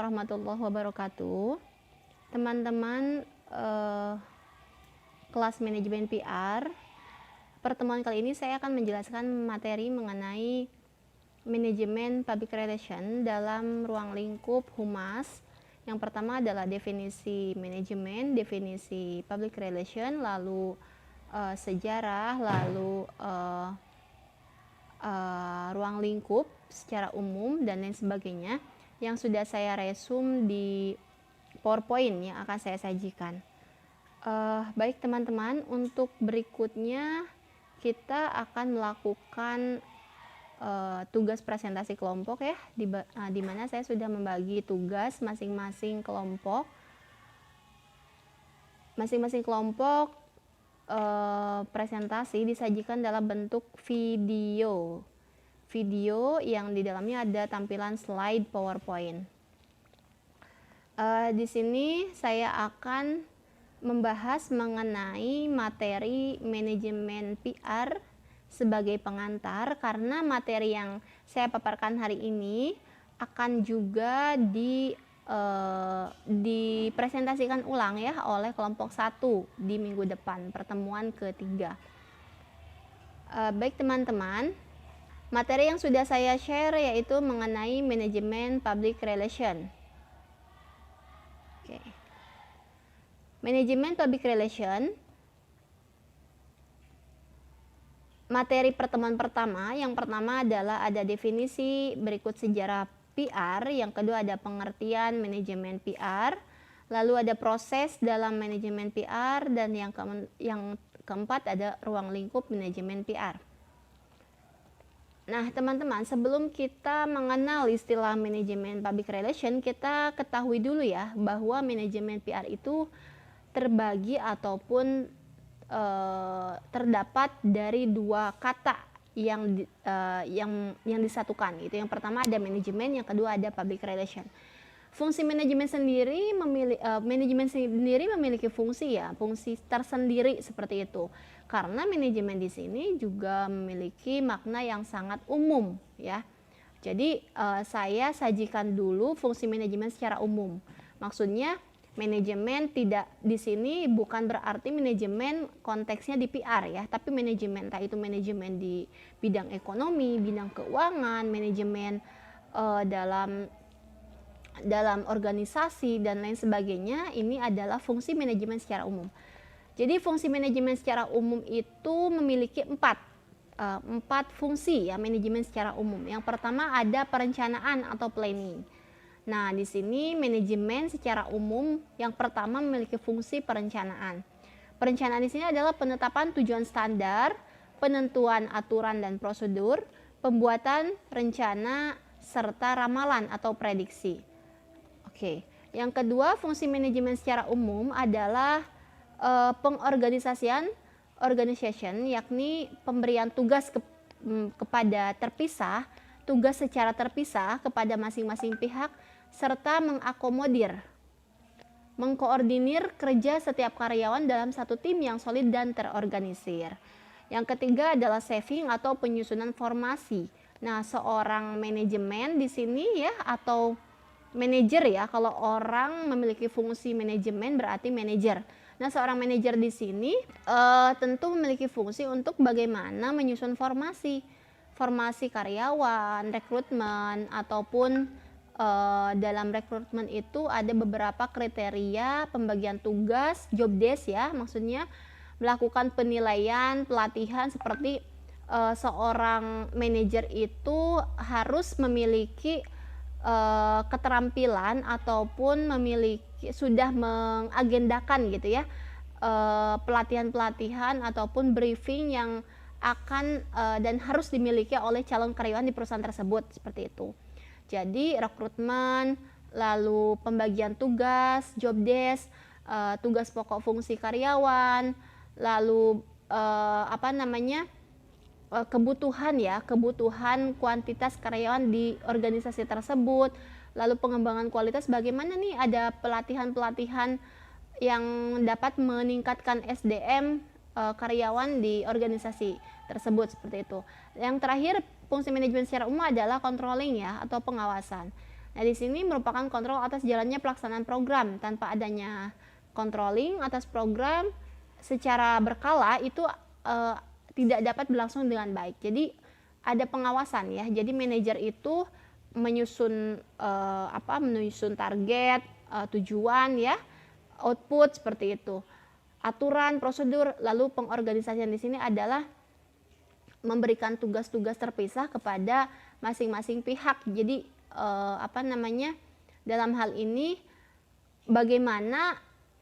warahmatullahi wabarakatuh. Teman-teman kelas manajemen PR, pertemuan kali ini saya akan menjelaskan materi mengenai manajemen public relation dalam ruang lingkup humas. Yang pertama adalah definisi manajemen, definisi public relation, lalu sejarah, lalu ruang lingkup secara umum dan lain sebagainya yang sudah saya resum di PowerPoint yang akan saya sajikan. Baik teman-teman, untuk berikutnya kita akan melakukan tugas presentasi kelompok ya, di mana saya sudah membagi tugas masing-masing kelompok. Masing-masing kelompok presentasi disajikan dalam bentuk video yang di dalamnya ada tampilan slide PowerPoint. Di sini saya akan membahas mengenai materi manajemen PR sebagai pengantar, karena materi yang saya paparkan hari ini akan juga dipresentasikan ulang ya oleh kelompok 1 di minggu depan, pertemuan ketiga. Baik teman-teman, materi yang sudah saya share yaitu mengenai manajemen public relation. Oke. Manajemen public relation, materi pertemuan pertama, yang pertama adalah ada definisi, berikut sejarah PR, yang kedua ada pengertian manajemen PR, lalu ada proses dalam manajemen PR, dan yang keempat ada ruang lingkup manajemen PR. Nah teman-teman, sebelum kita mengenal istilah manajemen public relation, kita ketahui dulu ya bahwa manajemen PR itu terbagi ataupun terdapat dari dua kata yang disatukan. Itu yang pertama ada manajemen, yang kedua ada public relation. Fungsi manajemen sendiri memiliki fungsi ya, fungsi tersendiri seperti itu. Karena manajemen di sini juga memiliki makna yang sangat umum ya. Jadi saya sajikan dulu fungsi manajemen secara umum. Maksudnya manajemen tidak di sini bukan berarti manajemen konteksnya di PR ya, tapi manajemen entah itu manajemen di bidang ekonomi, bidang keuangan, manajemen dalam organisasi dan lain sebagainya. Ini adalah fungsi manajemen secara umum. Jadi fungsi manajemen secara umum itu memiliki empat fungsi ya, manajemen secara umum. Yang pertama ada perencanaan atau planning. Nah, di sini manajemen secara umum yang pertama memiliki fungsi perencanaan. Perencanaan di sini adalah penetapan tujuan standar, penentuan aturan dan prosedur, pembuatan rencana serta ramalan atau prediksi. Oke. Yang kedua, fungsi manajemen secara umum adalah pengorganisasian, yakni pemberian tugas kepada terpisah, tugas secara terpisah kepada masing-masing pihak, serta mengkoordinir kerja setiap karyawan dalam satu tim yang solid dan terorganisir. Yang ketiga adalah saving atau penyusunan formasi. Nah, seorang manajemen di sini ya, atau manajer ya, kalau orang memiliki fungsi manajemen berarti manajer. Nah, seorang manajer di sini tentu memiliki fungsi untuk bagaimana menyusun formasi karyawan, rekrutmen, ataupun dalam rekrutmen itu ada beberapa kriteria pembagian tugas, job desk ya, maksudnya melakukan penilaian, pelatihan, seperti seorang manajer itu harus memiliki keterampilan ataupun sudah mengagendakan gitu ya pelatihan-pelatihan ataupun briefing yang akan dan harus dimiliki oleh calon karyawan di perusahaan tersebut, seperti itu. Jadi rekrutmen, lalu pembagian tugas, job desk, tugas pokok fungsi karyawan, lalu kebutuhan kuantitas karyawan di organisasi tersebut, lalu pengembangan kualitas, bagaimana nih ada pelatihan-pelatihan yang dapat meningkatkan SDM karyawan di organisasi tersebut, seperti itu. Yang terakhir, fungsi manajemen secara umum adalah controlling ya, atau pengawasan. Nah, di sini merupakan kontrol atas jalannya pelaksanaan program. Tanpa adanya controlling atas program secara berkala itu tidak dapat berlangsung dengan baik. Jadi ada pengawasan ya. Jadi manajer itu menyusun menyusun target, tujuan ya, output seperti itu. Aturan, prosedur, lalu pengorganisasian di sini adalah memberikan tugas-tugas terpisah kepada masing-masing pihak. Jadi dalam hal ini bagaimana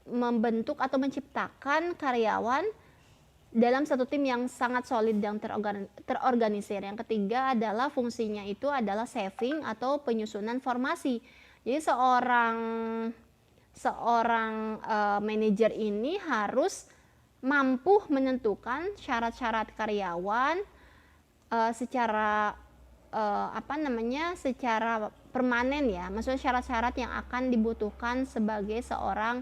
membentuk atau menciptakan karyawan dalam satu tim yang sangat solid dan terorganisir. Yang ketiga adalah fungsinya itu adalah saving atau penyusunan formasi. Jadi seorang manajer ini harus mampu menentukan syarat-syarat karyawan secara secara permanen ya, maksudnya syarat-syarat yang akan dibutuhkan sebagai seorang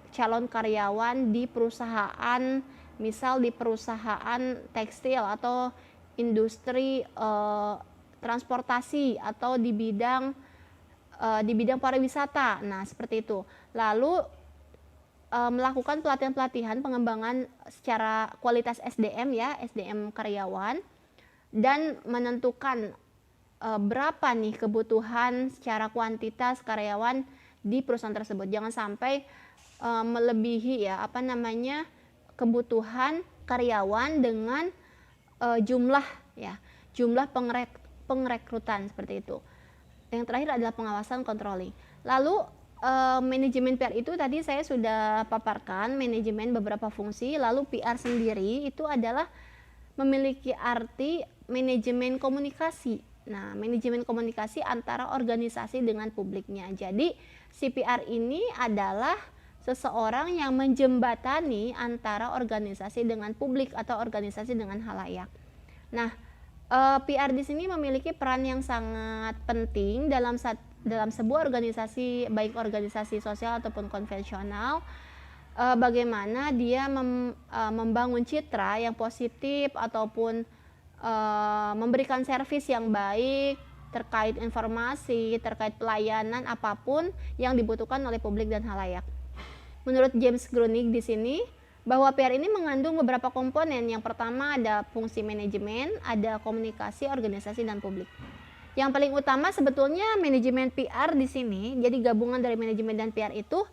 calon karyawan di perusahaan, misal di perusahaan tekstil atau industri transportasi atau di bidang pariwisata. Nah, seperti itu. Lalu melakukan pelatihan-pelatihan pengembangan secara kualitas SDM ya, SDM karyawan, dan menentukan berapa nih kebutuhan secara kuantitas karyawan di perusahaan tersebut. Jangan sampai melebihi ya kebutuhan karyawan dengan jumlah pengrekrutan seperti itu. Yang terakhir adalah pengawasan controlling. Lalu manajemen PR itu tadi saya sudah paparkan, manajemen beberapa fungsi. Lalu PR sendiri itu adalah memiliki arti manajemen komunikasi. Nah, manajemen komunikasi antara organisasi dengan publiknya. Jadi, CPR ini adalah seseorang yang menjembatani antara organisasi dengan publik atau organisasi dengan halayak. Nah, PR di sini memiliki peran yang sangat penting dalam sebuah organisasi, baik organisasi sosial ataupun konvensional. Bagaimana dia membangun citra yang positif ataupun memberikan servis yang baik terkait informasi, terkait pelayanan apapun yang dibutuhkan oleh publik dan halayak. Menurut James Grunig di sini, bahwa PR ini mengandung beberapa komponen. Yang pertama ada fungsi manajemen, ada komunikasi, organisasi, dan publik. Yang paling utama sebetulnya manajemen PR di sini, jadi gabungan dari manajemen dan PR itu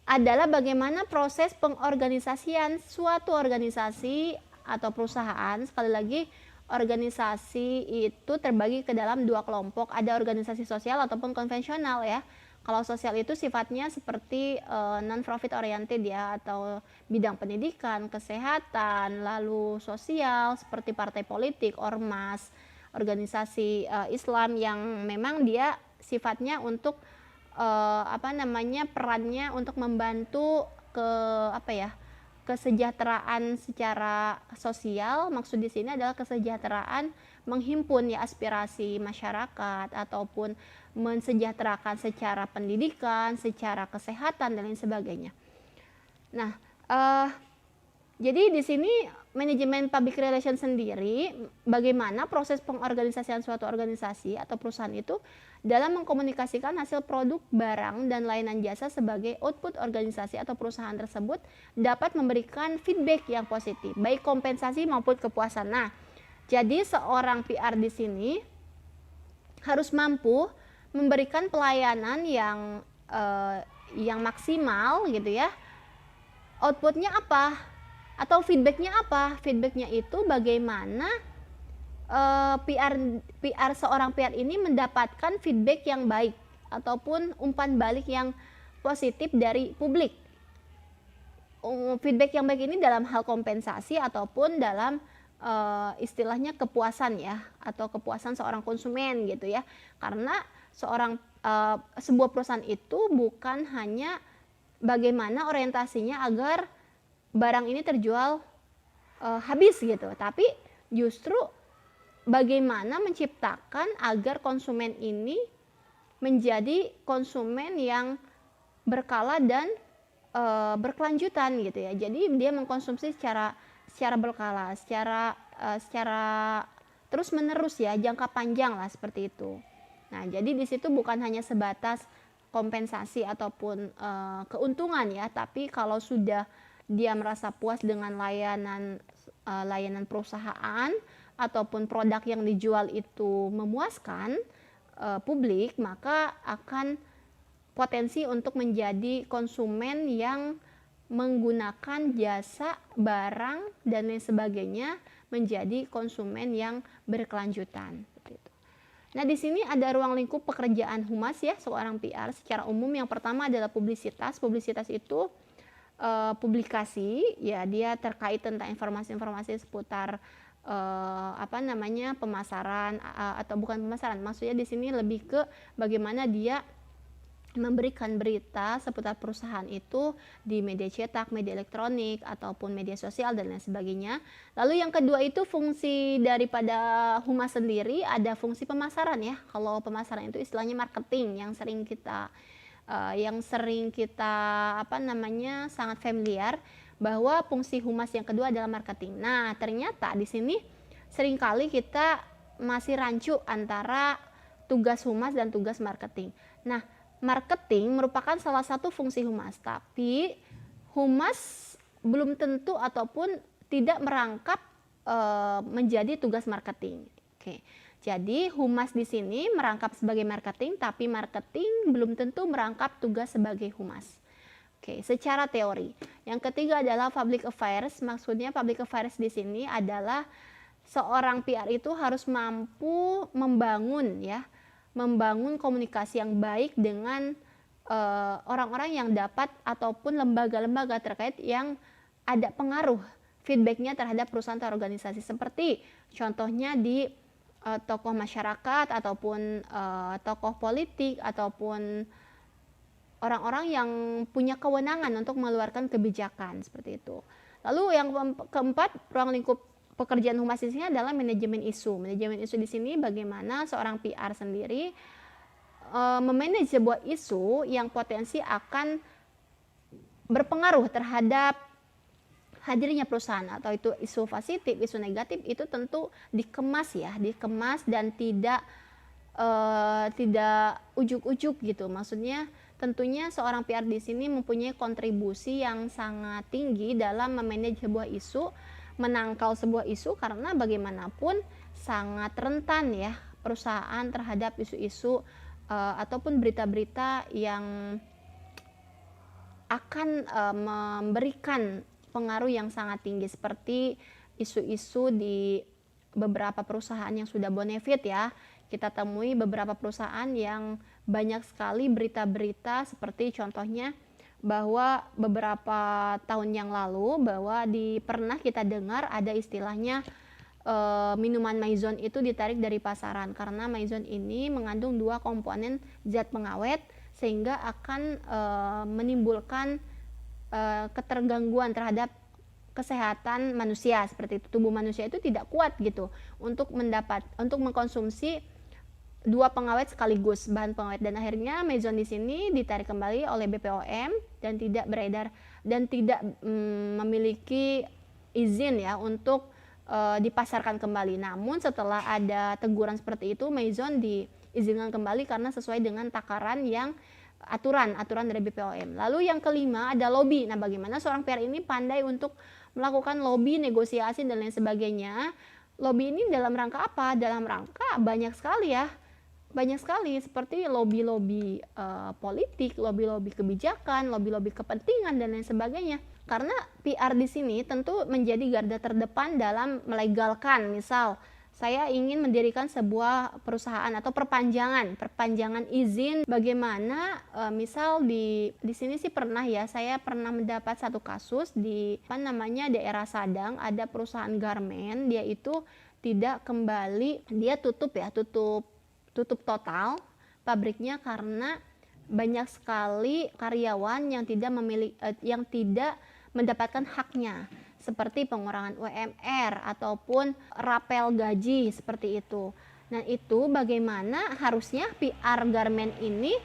adalah bagaimana proses pengorganisasian suatu organisasi atau perusahaan. Sekali lagi, organisasi itu terbagi ke dalam dua kelompok, ada organisasi sosial ataupun konvensional ya. Kalau sosial itu sifatnya seperti non-profit oriented ya, atau bidang pendidikan, kesehatan, lalu sosial seperti partai politik, ormas, organisasi Islam yang memang dia sifatnya untuk perannya untuk membantu kesejahteraan secara sosial. Maksud di sini adalah kesejahteraan menghimpun ya aspirasi masyarakat ataupun mensejahterakan secara pendidikan, secara kesehatan dan lain sebagainya. Nah, jadi di sini manajemen public relation sendiri bagaimana proses pengorganisasian suatu organisasi atau perusahaan itu dalam mengkomunikasikan hasil produk, barang, dan layanan jasa sebagai output organisasi atau perusahaan tersebut dapat memberikan feedback yang positif, baik kompensasi maupun kepuasan. Nah, jadi seorang PR di sini harus mampu memberikan pelayanan yang maksimal gitu ya. Outputnya apa? Atau feedbacknya apa? Feedbacknya itu bagaimana seorang PR ini mendapatkan feedback yang baik ataupun umpan balik yang positif dari publik. Feedback yang baik ini dalam hal kompensasi ataupun dalam istilahnya kepuasan ya, atau kepuasan seorang konsumen gitu ya. Karena sebuah perusahaan itu bukan hanya bagaimana orientasinya agar barang ini terjual habis gitu, tapi justru bagaimana menciptakan agar konsumen ini menjadi konsumen yang berkala dan berkelanjutan gitu ya. Jadi dia mengkonsumsi secara berkala, secara terus menerus ya, jangka panjang lah seperti itu. Nah, jadi di situ bukan hanya sebatas kompensasi ataupun keuntungan ya, tapi kalau sudah dia merasa puas dengan layanan perusahaan ataupun produk yang dijual itu memuaskan publik, maka akan potensi untuk menjadi konsumen yang menggunakan jasa, barang, dan lain sebagainya menjadi konsumen yang berkelanjutan. Nah, di sini ada ruang lingkup pekerjaan humas ya, seorang PR secara umum. Yang pertama adalah publisitas. Publisitas itu publikasi, ya dia terkait tentang informasi-informasi seputar pemasaran atau bukan pemasaran. Maksudnya di sini lebih ke bagaimana dia memberikan berita seputar perusahaan itu di media cetak, media elektronik, ataupun media sosial dan lain sebagainya. Lalu yang kedua itu fungsi daripada humas sendiri, ada fungsi pemasaran ya. Kalau pemasaran itu istilahnya marketing yang sering kita sangat familiar, bahwa fungsi humas yang kedua adalah marketing. Nah, ternyata di sini seringkali kita masih rancu antara tugas humas dan tugas marketing. Nah, marketing merupakan salah satu fungsi humas, tapi humas belum tentu ataupun tidak merangkap menjadi tugas marketing. Oke. Jadi humas di sini merangkap sebagai marketing, tapi marketing belum tentu merangkap tugas sebagai humas. Oke, secara teori. Yang ketiga adalah public affairs. Maksudnya public affairs di sini adalah seorang PR itu harus mampu membangun komunikasi yang baik dengan orang-orang yang dapat ataupun lembaga-lembaga terkait yang ada pengaruh feedbacknya terhadap perusahaan atau organisasi, seperti contohnya di tokoh masyarakat ataupun tokoh politik ataupun orang-orang yang punya kewenangan untuk mengeluarkan kebijakan seperti itu. Lalu yang keempat, ruang lingkup pekerjaan humas di sini adalah manajemen isu. Manajemen isu di sini bagaimana seorang PR sendiri memanage sebuah isu yang potensi akan berpengaruh terhadap hadirnya perusahaan, atau itu isu positif, isu negatif, itu tentu dikemas dan tidak ujuk-ujuk gitu. Maksudnya tentunya seorang PR di sini mempunyai kontribusi yang sangat tinggi dalam memanage sebuah isu, menangkal sebuah isu, karena bagaimanapun sangat rentan ya perusahaan terhadap isu-isu ataupun berita-berita yang akan memberikan pengaruh yang sangat tinggi, seperti isu-isu di beberapa perusahaan yang sudah bonafit ya. Kita temui beberapa perusahaan yang banyak sekali berita-berita, seperti contohnya bahwa beberapa tahun yang lalu pernah kita dengar ada istilahnya minuman Maison itu ditarik dari pasaran karena Maison ini mengandung 2 komponen zat pengawet sehingga akan menimbulkan ketergangguan terhadap kesehatan manusia, seperti itu. Tubuh manusia itu tidak kuat gitu untuk mengkonsumsi 2 pengawet sekaligus, bahan pengawet, dan akhirnya Maison di sini ditarik kembali oleh BPOM dan tidak beredar dan tidak memiliki izin ya untuk dipasarkan kembali. Namun setelah ada teguran seperti itu, Maison diizinkan kembali karena sesuai dengan takaran yang aturan dari BPOM. Lalu yang kelima ada lobby. Nah, bagaimana seorang PR ini pandai untuk melakukan lobby, negosiasi dan lain sebagainya. Lobby ini dalam rangka apa? Dalam rangka banyak sekali ya. Banyak sekali, seperti lobby-lobby politik, lobby-lobby kebijakan, lobby-lobby kepentingan dan lain sebagainya. Karena PR di sini tentu menjadi garda terdepan dalam melegalkan, misal saya ingin mendirikan sebuah perusahaan atau perpanjangan izin. Bagaimana misal di sini sih saya pernah mendapat satu kasus di daerah Sadang, ada perusahaan garmen, dia itu tidak kembali, dia tutup total pabriknya karena banyak sekali karyawan yang tidak mendapatkan haknya, seperti pengurangan UMR ataupun rapel gaji seperti itu. Nah, itu bagaimana harusnya PR garmen ini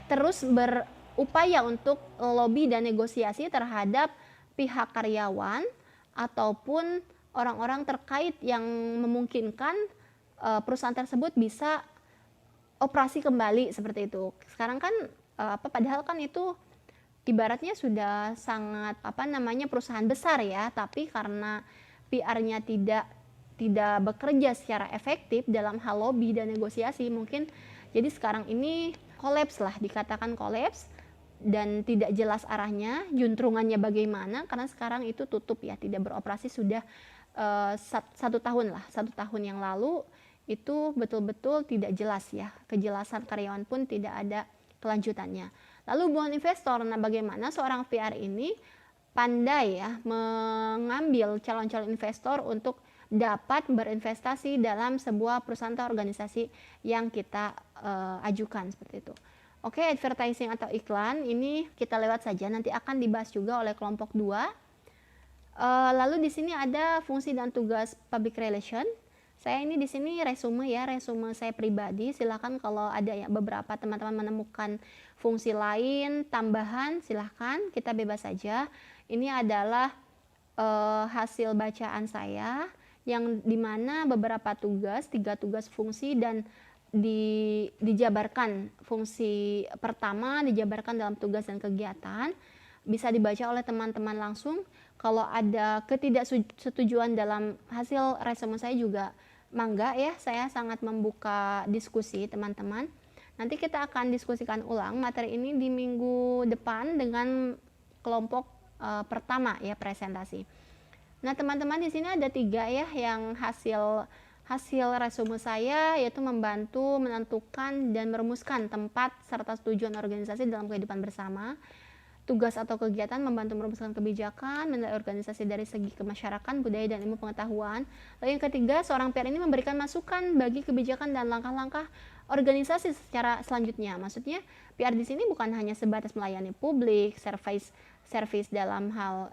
terus berupaya untuk lobby dan negosiasi terhadap pihak karyawan ataupun orang-orang terkait yang memungkinkan perusahaan tersebut bisa operasi kembali seperti itu. Sekarang kan padahal kan itu ibaratnya sudah sangat perusahaan besar ya, tapi karena PR-nya tidak bekerja secara efektif dalam hal lobby dan negosiasi, mungkin jadi sekarang ini kolaps lah, dikatakan kolaps, dan tidak jelas arahnya, juntrungannya bagaimana, karena sekarang itu tutup ya, tidak beroperasi sudah 1 tahun yang lalu. Itu betul-betul tidak jelas ya, kejelasan karyawan pun tidak ada kelanjutannya. Lalu hubungan investor, nah bagaimana seorang PR ini pandai ya mengambil calon-calon investor untuk dapat berinvestasi dalam sebuah perusahaan atau organisasi yang kita ajukan seperti itu. Oke, advertising atau iklan ini kita lewat saja, nanti akan dibahas juga oleh kelompok 2. Lalu di sini ada fungsi dan tugas public relation. Saya ini di sini resume saya pribadi. Silakan kalau ada ya beberapa teman-teman menemukan fungsi lain tambahan, silakan, kita bebas saja. Ini adalah hasil bacaan saya yang dimana beberapa tugas, 3 tugas fungsi dan dijabarkan. Fungsi pertama dijabarkan dalam tugas dan kegiatan, bisa dibaca oleh teman-teman langsung. Kalau ada ketidaksetujuan dalam hasil resume saya juga mangga ya, saya sangat membuka diskusi teman-teman. Nanti kita akan diskusikan ulang materi ini di minggu depan dengan kelompok pertama ya, presentasi. Nah teman-teman, di sini ada 3 ya yang hasil resume saya, yaitu membantu menentukan dan merumuskan tempat serta tujuan organisasi dalam kehidupan bersama. Tugas atau kegiatan membantu merumuskan kebijakan, menilai organisasi dari segi kemasyarakatan, budaya, dan ilmu pengetahuan. Lalu yang ketiga, seorang PR ini memberikan masukan bagi kebijakan dan langkah-langkah organisasi secara selanjutnya. Maksudnya PR di sini bukan hanya sebatas melayani publik, service dalam hal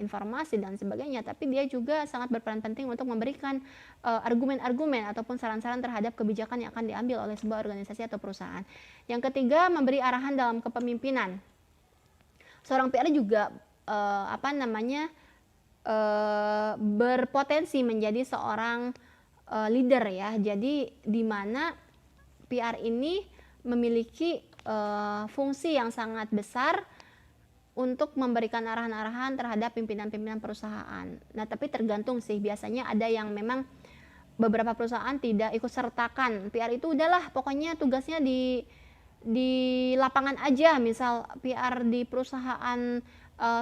informasi dan sebagainya, tapi dia juga sangat berperan penting untuk memberikan argumen-argumen ataupun saran-saran terhadap kebijakan yang akan diambil oleh sebuah organisasi atau perusahaan. Yang ketiga, memberi arahan dalam kepemimpinan. Seorang PR juga berpotensi menjadi seorang leader ya. Jadi di mana PR ini memiliki fungsi yang sangat besar untuk memberikan arahan-arahan terhadap pimpinan-pimpinan perusahaan. Nah, tapi tergantung sih, biasanya ada yang memang beberapa perusahaan tidak ikut sertakan. PR itu udahlah, pokoknya tugasnya di lapangan aja. Misal PR di perusahaan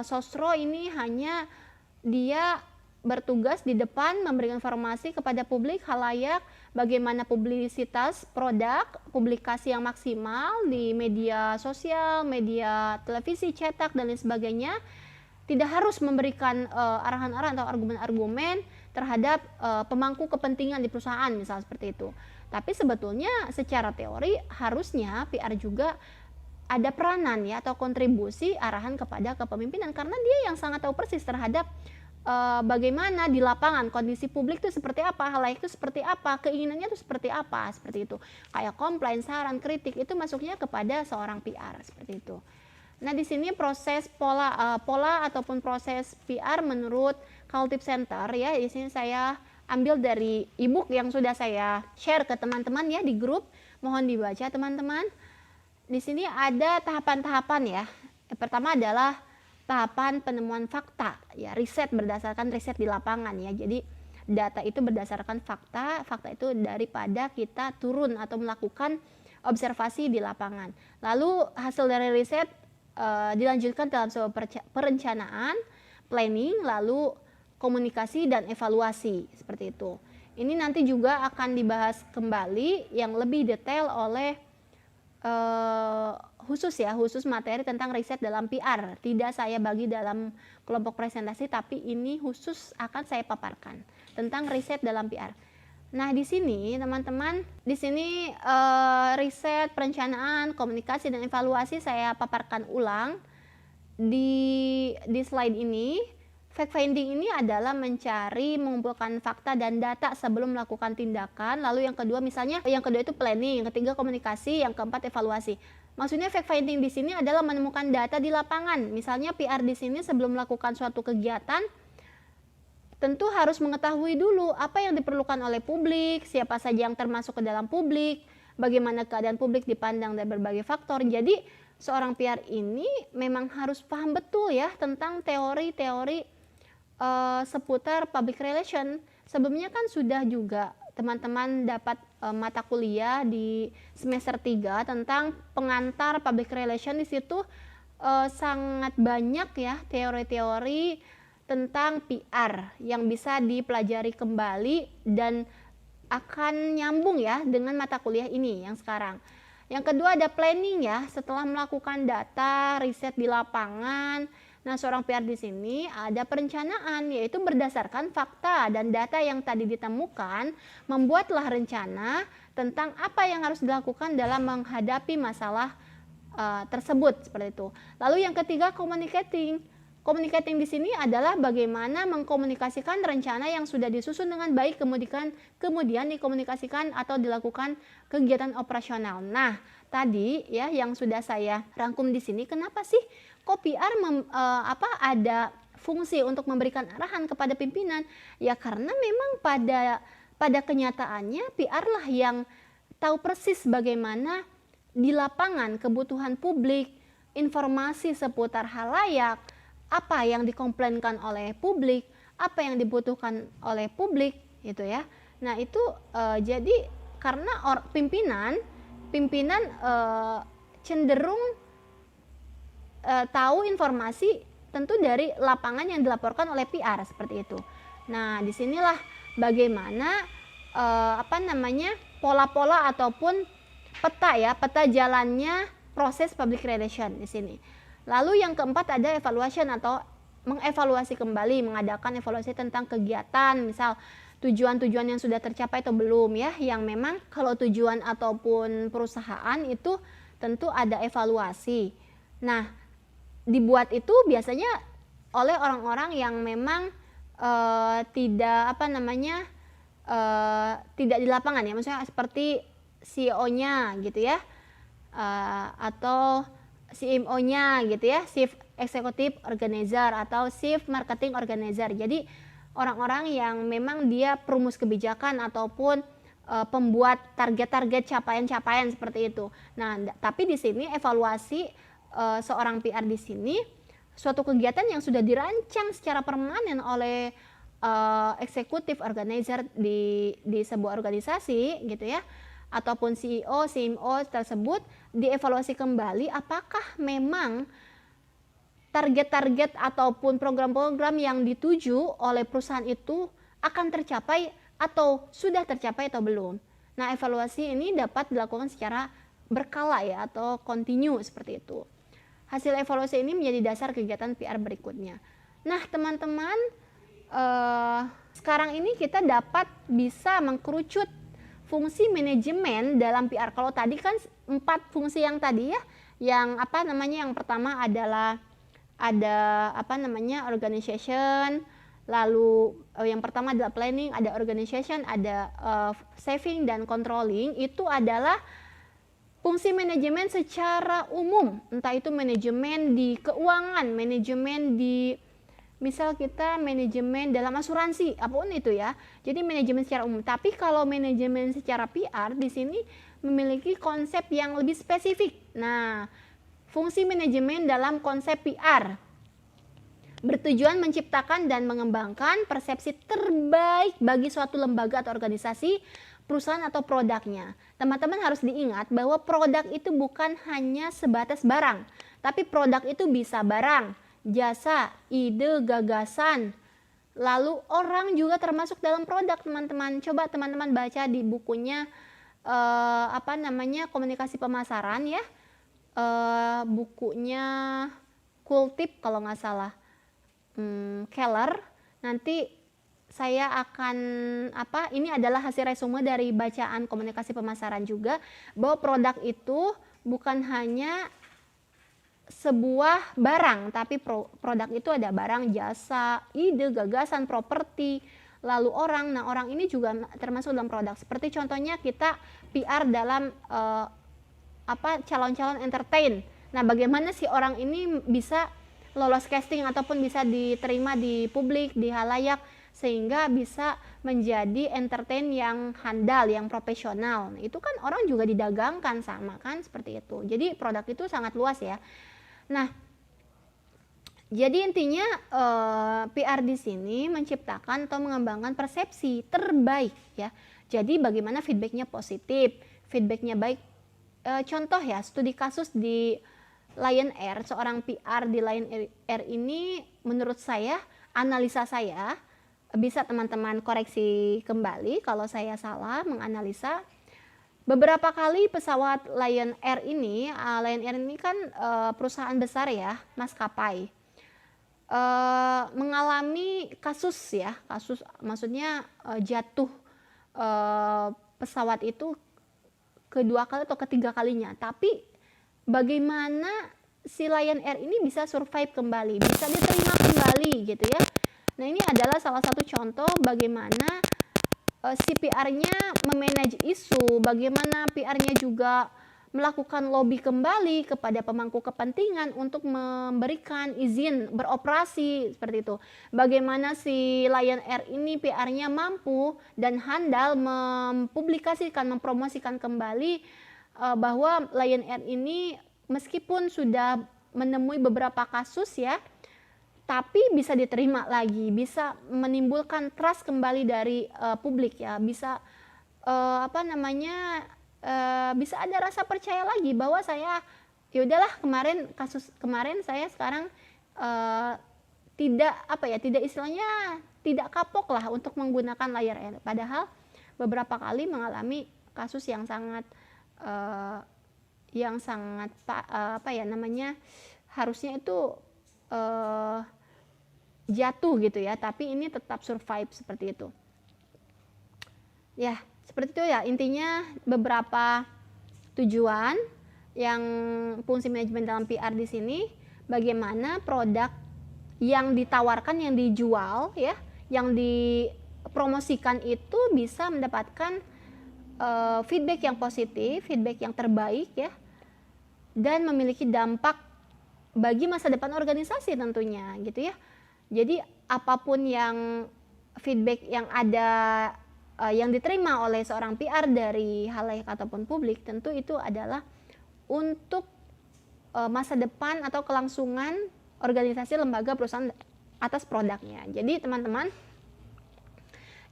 sosro ini hanya dia bertugas di depan memberikan informasi kepada publik khalayak bagaimana publisitas produk, publikasi yang maksimal di media sosial, media televisi, cetak, dan lain sebagainya. Tidak harus memberikan arahan-arahan atau argumen-argumen terhadap pemangku kepentingan di perusahaan, misal seperti itu. Tapi sebetulnya secara teori harusnya PR juga ada peranan ya atau kontribusi arahan kepada kepemimpinan, karena dia yang sangat tahu persis terhadap bagaimana di lapangan kondisi publik itu seperti apa, halayak itu seperti apa, keinginannya itu seperti apa, seperti itu. Kayak komplain, saran, kritik itu masuknya kepada seorang PR seperti itu. Nah, di sini proses pola ataupun proses PR menurut Cultive Center ya. Di sini saya ambil dari ebook yang sudah saya share ke teman-teman ya di grup. Mohon dibaca teman-teman. Di sini ada tahapan-tahapan ya. Yang pertama adalah tahapan penemuan fakta ya, riset berdasarkan riset di lapangan ya. Jadi data itu berdasarkan fakta itu daripada kita turun atau melakukan observasi di lapangan. Lalu hasil dari riset dilanjutkan dalam sebuah perencanaan, planning, lalu komunikasi dan evaluasi seperti itu. Ini nanti juga akan dibahas kembali yang lebih detail oleh khusus materi tentang riset dalam PR. Tidak saya bagi dalam kelompok presentasi, tapi ini khusus akan saya paparkan tentang riset dalam PR. Nah, di sini teman-teman, di sini riset, perencanaan, komunikasi dan evaluasi saya paparkan ulang di slide ini. Fact finding ini adalah mencari, mengumpulkan fakta dan data sebelum melakukan tindakan. Lalu yang kedua, misalnya yang kedua itu planning, yang ketiga komunikasi, yang keempat evaluasi. Maksudnya fact finding di sini adalah menemukan data di lapangan. Misalnya PR di sini sebelum melakukan suatu kegiatan tentu harus mengetahui dulu apa yang diperlukan oleh publik, siapa saja yang termasuk ke dalam publik, bagaimana keadaan publik dipandang dari berbagai faktor. Jadi seorang PR ini memang harus paham betul ya tentang teori-teori seputar public relation. Sebelumnya kan sudah juga teman-teman dapat mata kuliah di semester 3 tentang pengantar public relation. Di situ sangat banyak ya teori-teori tentang PR yang bisa dipelajari kembali dan akan nyambung ya dengan mata kuliah ini yang sekarang. Yang kedua ada planning ya, setelah melakukan data, riset di lapangan. Nah, seorang PR di sini ada perencanaan, yaitu berdasarkan fakta dan data yang tadi ditemukan, membuatlah rencana tentang apa yang harus dilakukan dalam menghadapi masalah tersebut, seperti itu. Lalu yang ketiga communicating. Communicating di sini adalah bagaimana mengkomunikasikan rencana yang sudah disusun dengan baik kemudian dikomunikasikan atau dilakukan kegiatan operasional. Nah, tadi ya yang sudah saya rangkum di sini, kenapa sih kok PR ada fungsi untuk memberikan arahan kepada pimpinan? Ya karena memang pada kenyataannya PR lah yang tahu persis bagaimana di lapangan kebutuhan publik, informasi seputar halayak, apa yang dikomplainkan oleh publik, apa yang dibutuhkan oleh publik, gitu ya. Nah itu jadi karena pimpinan cenderung tahu informasi tentu dari lapangan yang dilaporkan oleh PR seperti itu. Nah disinilah bagaimana pola-pola ataupun peta jalannya proses public relation di sini. Lalu yang keempat ada evaluation atau mengevaluasi kembali, mengadakan evaluasi tentang kegiatan, misal tujuan-tujuan yang sudah tercapai atau belum ya, yang memang kalau tujuan ataupun perusahaan itu tentu ada evaluasi. Nah, dibuat itu biasanya oleh orang-orang yang memang tidak di lapangan ya, maksudnya seperti CEO-nya gitu ya, atau CMO-nya gitu ya, Chief Executive Organizer atau Chief Marketing Organizer. Jadi orang-orang yang memang dia perumus kebijakan ataupun pembuat target-target capaian-capaian seperti itu. Nah, tapi di sini evaluasi seorang PR di sini suatu kegiatan yang sudah dirancang secara permanen oleh executive organizer di sebuah organisasi gitu ya, ataupun CEO, CMO tersebut dievaluasi kembali apakah memang target-target ataupun program-program yang dituju oleh perusahaan itu akan tercapai atau sudah tercapai atau belum. Nah, evaluasi ini dapat dilakukan secara berkala ya atau kontinu seperti itu. Hasil evaluasi ini menjadi dasar kegiatan PR berikutnya. Nah, teman-teman, sekarang ini kita bisa mengkerucut fungsi manajemen dalam PR. Kalau tadi kan 4 fungsi yang tadi ya, yang yang pertama adalah ada organization, lalu yang pertama adalah planning, ada organization, ada saving dan controlling. Itu adalah fungsi manajemen secara umum, entah itu manajemen di keuangan, manajemen di misal kita manajemen dalam asuransi, apapun itu ya. Jadi manajemen secara umum. Tapi kalau manajemen secara PR di sini memiliki konsep yang lebih spesifik. Nah, fungsi manajemen dalam konsep PR bertujuan menciptakan dan mengembangkan persepsi terbaik bagi suatu lembaga atau organisasi, perusahaan atau produknya. Teman-teman harus diingat bahwa produk itu bukan hanya sebatas barang, tapi produk itu bisa barang, jasa, ide, gagasan, lalu orang juga termasuk dalam produk, teman-teman. Coba teman-teman baca di bukunya komunikasi pemasaran ya, bukunya Kultip kalau nggak salah, Keller. Nanti saya akan ini adalah hasil resume dari bacaan komunikasi pemasaran juga, bahwa produk itu bukan hanya sebuah barang, tapi produk itu ada barang, jasa, ide, gagasan, properti, lalu orang. Nah, orang ini juga termasuk dalam produk. Seperti contohnya kita PR dalam calon-calon entertain. Nah, bagaimana si orang ini bisa lolos casting ataupun bisa diterima di publik, di halayak, sehingga bisa menjadi entertain yang handal, yang profesional. Nah, itu kan orang juga didagangkan sama kan, seperti itu. Jadi produk itu sangat luas ya. Nah, jadi intinya PR di sini menciptakan atau mengembangkan persepsi terbaik ya. Jadi bagaimana feedbacknya positif, feedbacknya baik. Contoh ya, studi kasus di Lion Air, seorang PR di Lion Air ini menurut saya, analisa saya, bisa teman-teman koreksi kembali kalau saya salah menganalisa. Beberapa kali pesawat Lion Air ini kan perusahaan besar ya, maskapai, mengalami kasus ya, kasus maksudnya jatuh pesawat itu kedua kali atau ketiga kalinya. Tapi bagaimana si Lion Air ini bisa survive kembali, bisa diterima kembali gitu ya. Nah, ini adalah salah satu contoh bagaimana si PR-nya memanage isu, bagaimana PR-nya juga melakukan lobby kembali kepada pemangku kepentingan untuk memberikan izin beroperasi seperti itu. Bagaimana si Lion Air ini PR-nya mampu dan handal mempublikasikan, mempromosikan kembali bahwa Lion Air ini meskipun sudah menemui beberapa kasus ya, tapi bisa diterima lagi, bisa menimbulkan trust kembali dari publik ya, bisa bisa ada rasa percaya lagi bahwa saya ya udahlah, kasus kemarin saya sekarang tidak istilahnya tidak kapok lah untuk menggunakan Lion Air, padahal beberapa kali mengalami kasus yang sangat harusnya itu jatuh gitu ya, tapi ini tetap survive seperti itu ya. Seperti itu ya, intinya beberapa tujuan yang fungsi manajemen dalam PR di sini, bagaimana produk yang ditawarkan, yang dijual ya, yang dipromosikan itu bisa mendapatkan feedback yang positif, feedback yang terbaik ya, dan memiliki dampak bagi masa depan organisasi tentunya gitu ya. Jadi apapun yang feedback yang ada yang diterima oleh seorang PR dari halayak ataupun publik, tentu itu adalah untuk masa depan atau kelangsungan organisasi, lembaga, perusahaan atas produknya. Jadi teman-teman,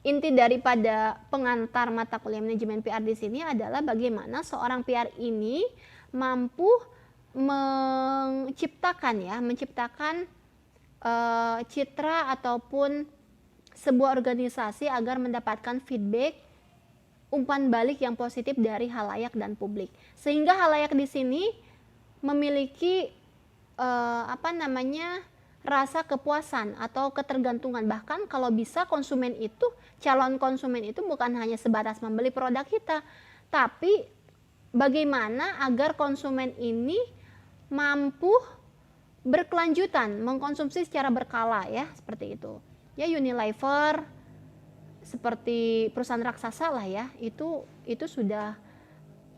inti daripada pengantar mata kuliah manajemen PR di sini adalah bagaimana seorang PR ini mampu menciptakan citra ataupun sebuah organisasi agar mendapatkan feedback, umpan balik yang positif dari halayak dan publik, sehingga halayak di sini memiliki rasa kepuasan atau ketergantungan. Bahkan kalau bisa calon konsumen itu bukan hanya sebatas membeli produk kita, tapi bagaimana agar konsumen ini mampu berkelanjutan mengkonsumsi secara berkala ya, seperti itu. Ya, Unilever seperti perusahaan raksasa lah ya, itu sudah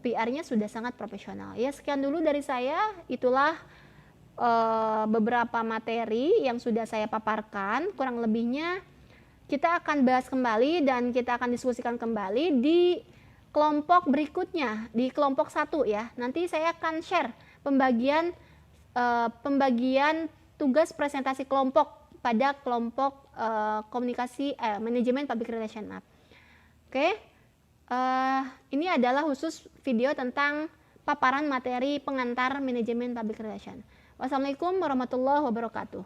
PR-nya sudah sangat profesional. Ya, sekian dulu dari saya. Itulah beberapa materi yang sudah saya paparkan. Kurang lebihnya kita akan bahas kembali dan kita akan diskusikan kembali di kelompok berikutnya, di kelompok 1 ya. Nanti saya akan share pembagian tugas presentasi kelompok pada kelompok komunikasi manajemen public relation. Oke. Ini adalah khusus video tentang paparan materi pengantar manajemen public relation. Wassalamualaikum warahmatullahi wabarakatuh.